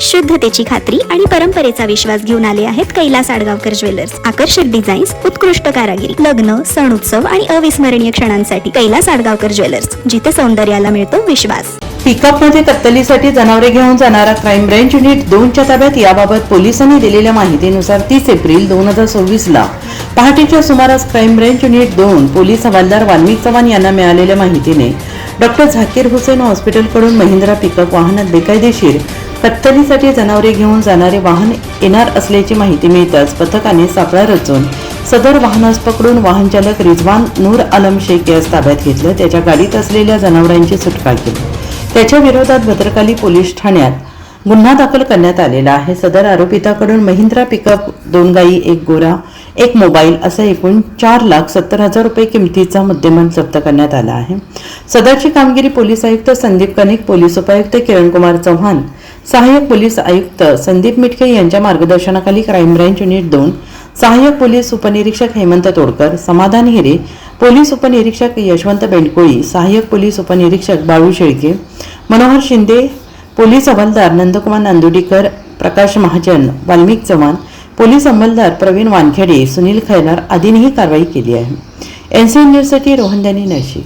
शुद्धतेची खात्री आणि परंपरेचा विश्वास घेऊन आले आहेत कैलास आडगावकर ज्वेलर्स. आकर्षक डिझाईन्स, उत्कृष्ट कारागिरी, लग्न, सण उत्सव आणि अविस्मरणीय क्षणांसाठी कैलास आडगावकर ज्वेलर्स, जिथे सौंदर्याला मिळतो विश्वास. पिकअपमध्ये कत्तलीसाठी जनावरे घेऊन जाणारा क्राईम ब्रँच युनिट 2च्या ताब्यात. याबाबत पोलिसांनी दिलेल्या माहितीनुसार 30 एप्रिल 2024ला पहाटेच्या सुमारास क्राईम ब्रँच युनिट 2 पोलीस हवालदार वाल्मिक चव्हाण यांना मिळालेल्या माहितीने डॉक्टर झाकीर हुसेन हॉस्पिटलकडून महिंद्रा पिकअप वाहनात बेकायदेशीर कत्तलीसाठी जनावरे घेऊन जाणारे वाहन येणार असल्याची माहिती मिळताच पथकाने सापळा रचून सदर वाहनास पकडून वाहन चालक रिजवान नूर आलम शेख यास ताब्यात घेतलं. त्याच्या गाडीत असलेल्या जनावरांची सुटका केली. त्याच्या विरोधात भद्रकाली पोलीस ठाण्यात गुन्हा दाखल करण्यात आलेला आहे. सदर आरोपिताकडून महिंद्रा पिकअप, 2 गाई, 1 गोरा, 1 मोबाईल असा एकूण 4,70,000 रुपये किमतीचा मुद्देमाल जप्त करण्यात आला आहे. सदरची कामगिरी पोलीस आयुक्त संदीप कनिक, पोलीस उपायुक्त किरणकुमार चव्हाण, सहाय्यक पोलीस आयुक्त संदीप मिटके यांच्या मार्गदर्शनाखाली क्राईम ब्रँच युनिट 2, सहाय्यक पोलीस उपनिरीक्षक हेमंत तोडकर, समाधान हिरे, पोलीस उपनिरीक्षक यशवंत बेंडकोळी, सहाय्यक पोलीस उपनिरीक्षक बाळू शेळके, मनोहर शिंदे, पोलीस हवालदार नंदकुमार नांदुडीकर, प्रकाश महाजन, वाल्मिक चव्हाण, पोलीस अंमलदार प्रवीण वानखेडे, सुनील खैरार आदींनी ही कारवाई केली आहे. NCN न्यूजसाठी रोहन दानी, नाशिक.